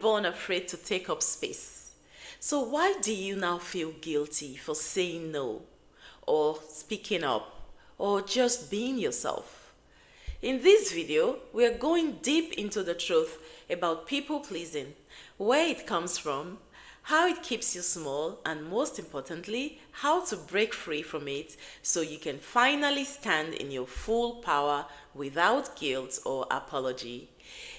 born afraid to take up space. So why do you now feel guilty for saying no, or speaking up, or just being yourself? In this video, we are going deep into the truth about people pleasing, where it comes from, how it keeps you small, and most importantly, how to break free from it so you can finally stand in your full power without guilt or apology.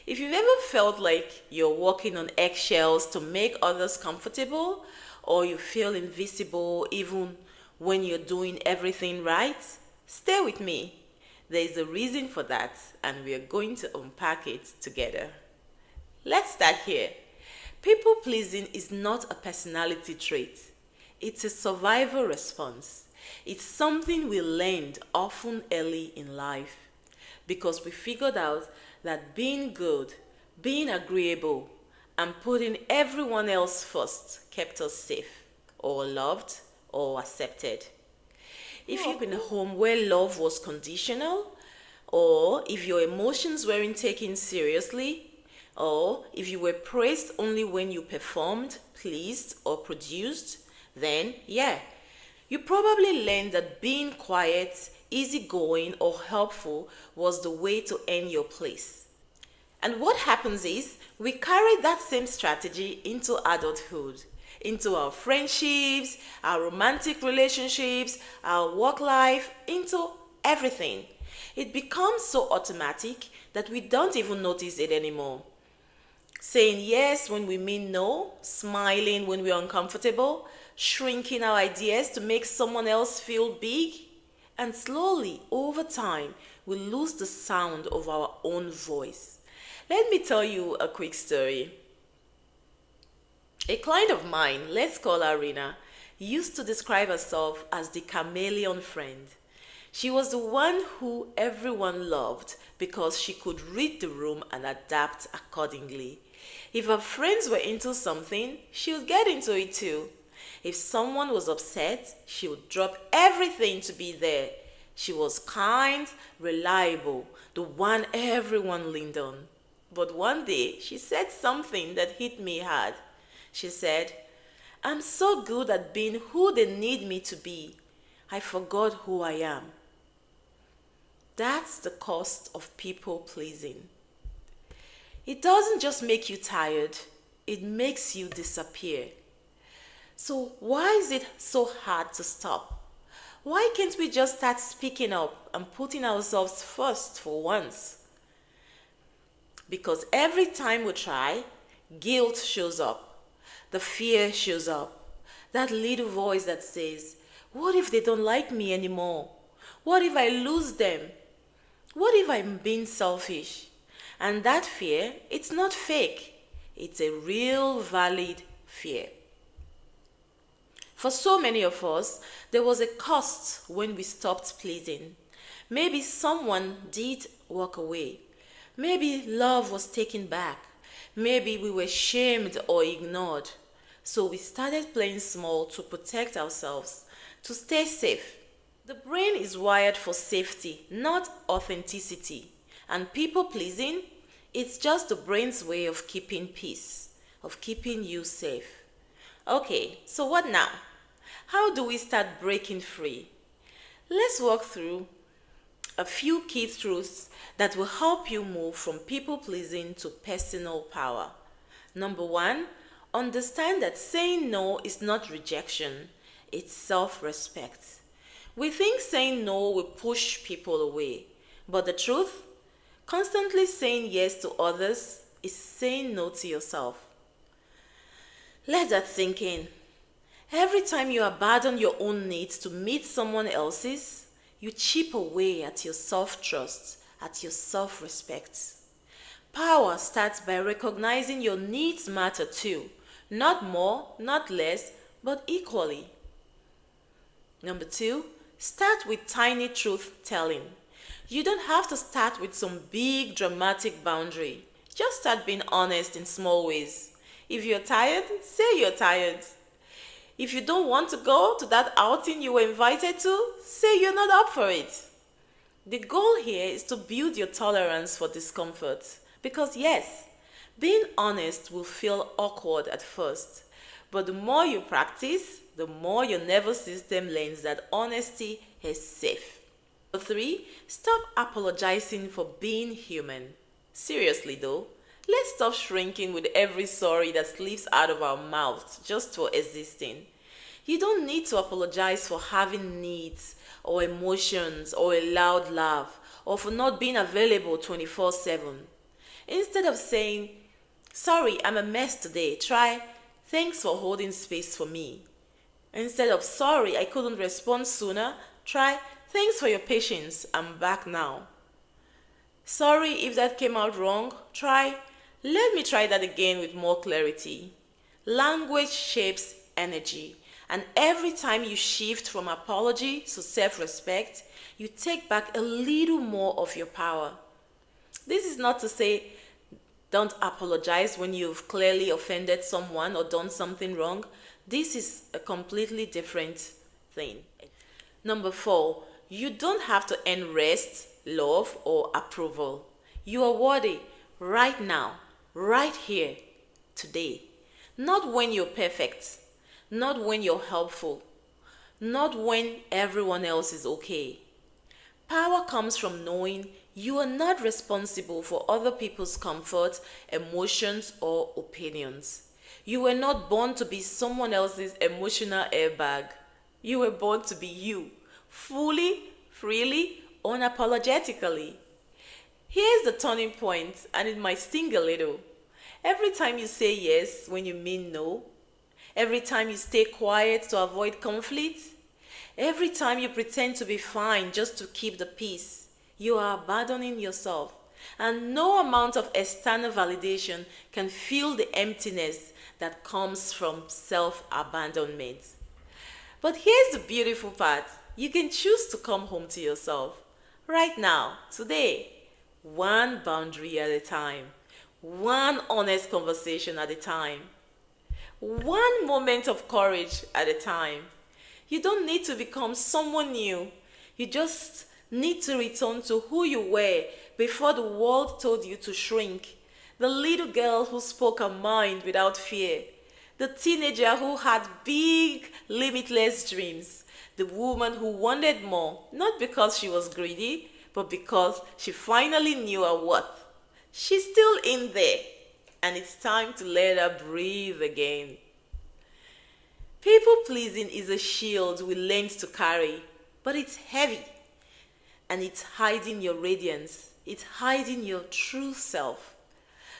If you've ever felt like you're walking on eggshells to make others comfortable, or you feel invisible even when you're doing everything right, stay with me. There is a reason for that, and we are going to unpack it together. Let's start here. People pleasing is not a personality trait. It's a survival response. It's something we learned often early in life because we figured out that being good, being agreeable, and putting everyone else first kept us safe, or loved, or accepted. If you're in a home where love was conditional, or if your emotions weren't taken seriously, or if you were praised only when you performed, pleased, or produced, then you probably learned that being quiet, easygoing, or helpful was the way to earn your place. And what happens is we carry that same strategy into adulthood, into our friendships, our romantic relationships, our work life, into everything. It becomes so automatic that we don't even notice it anymore. Saying yes when we mean no, smiling when we're uncomfortable, shrinking our ideas to make someone else feel big, and slowly, over time, we lose the sound of our own voice. Let me tell you a quick story. A client of mine, let's call her Rina, used to describe herself as the chameleon friend. She was the one who everyone loved because she could read the room and adapt accordingly. If her friends were into something, she would get into it too. If someone was upset, she would drop everything to be there. She was kind, reliable, the one everyone leaned on. But one day, she said something that hit me hard. She said, "I'm so good at being who they need me to be. I forgot who I am." That's the cost of people pleasing. It doesn't just make you tired, it makes you disappear. So why is it so hard to stop? Why can't we just start speaking up and putting ourselves first for once? Because every time we try, guilt shows up, the fear shows up, that little voice that says, what if they don't like me anymore? What if I lose them? What if I'm being selfish? And that fear, it's not fake. It's a real, valid fear. For so many of us, there was a cost when we stopped pleasing. Maybe someone did walk away. Maybe love was taken back. Maybe we were shamed or ignored. So we started playing small to protect ourselves, to stay safe. The brain is wired for safety, not authenticity. And people pleasing, it's just the brain's way of keeping peace, of keeping you safe. Okay, so what now? How do we start breaking free? Let's walk through a few key truths that will help you move from people pleasing to personal power. Number one, understand that saying no is not rejection, it's self-respect. We think saying no will push people away, but the truth, constantly saying yes to others is saying no to yourself. Let that sink in. Every time you abandon your own needs to meet someone else's, you chip away at your self-trust, at your self-respect. Power starts by recognizing your needs matter too. Not more, not less, but equally. Number two, start with tiny truth-telling. You don't have to start with some big dramatic boundary. Just start being honest in small ways. If you're tired, say you're tired. If you don't want to go to that outing you were invited to, say you're not up for it. The goal here is to build your tolerance for discomfort. Because yes, Being honest will feel awkward at first, but the more you practice, the more your nervous system learns that honesty is safe. Number 3, stop apologizing for being human. Seriously though, let's stop shrinking with every sorry that slips out of our mouths just for existing. You don't need to apologize for having needs or emotions or a loud laugh or for not being available 24/7. Instead of saying, "Sorry, I'm a mess today," try, "Thanks for holding space for me." Instead of, "Sorry, I couldn't respond sooner," try, "Thanks for your patience, I'm back now." Sorry if that came out wrong, try, "Let me try that again with more clarity." Language shapes energy, and every time you shift from apology to self-respect, you take back a little more of your power. This is not to say don't apologize when you've clearly offended someone or done something wrong. This is a completely different thing. Number 4, you don't have to earn rest, love, or approval. You are worthy right now, right here, today. Not when you're perfect, not when you're helpful, not when everyone else is okay. Power comes from knowing you are not responsible for other people's comfort, emotions, or opinions. You were not born to be someone else's emotional airbag. You were born to be you, fully, freely, unapologetically. Here's the turning point, and it might sting a little. Every time you say yes when you mean no, every time you stay quiet to avoid conflict, every time you pretend to be fine just to keep the peace, you are abandoning yourself. And no amount of external validation can fill the emptiness that comes from self-abandonment. But here's the beautiful part. You can choose to come home to yourself. Right now, today. One boundary at a time. One honest conversation at a time. One moment of courage at a time. You don't need to become someone new. You just need to return to who you were before the world told you to shrink. The little girl who spoke her mind without fear. The teenager who had big, limitless dreams. The woman who wanted more, not because she was greedy, but because she finally knew her worth. She's still in there, and it's time to let her breathe again. People pleasing is a shield we learned to carry, but it's heavy. And it's hiding your radiance. It's hiding your true self.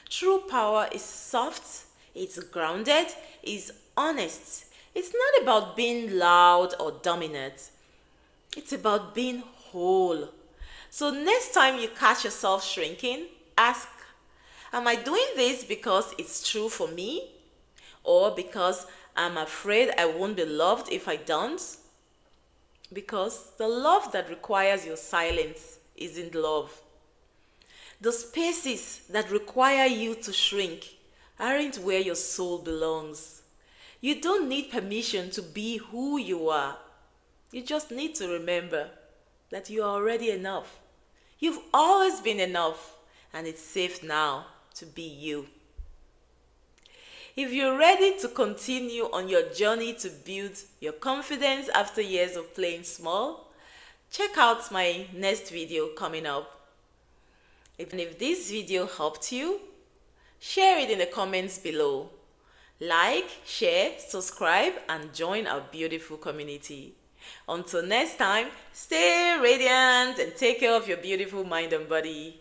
True power is soft, it's grounded, it's honest. It's not about being loud or dominant. It's about being whole. So next time you catch yourself shrinking, ask, am I doing this because it's true for me? Or because I'm afraid I won't be loved if I don't? Because the love that requires your silence isn't love. The spaces that require you to shrink aren't where your soul belongs. You don't need permission to be who you are. You just need to remember that you are already enough. You've always been enough, and it's safe now to be you. If you're ready to continue on your journey to build your confidence after years of playing small, check out my next video coming up. If this video helped you, share it in the comments below. Like, share, subscribe, and join our beautiful community. Until next time, stay radiant and take care of your beautiful mind and body.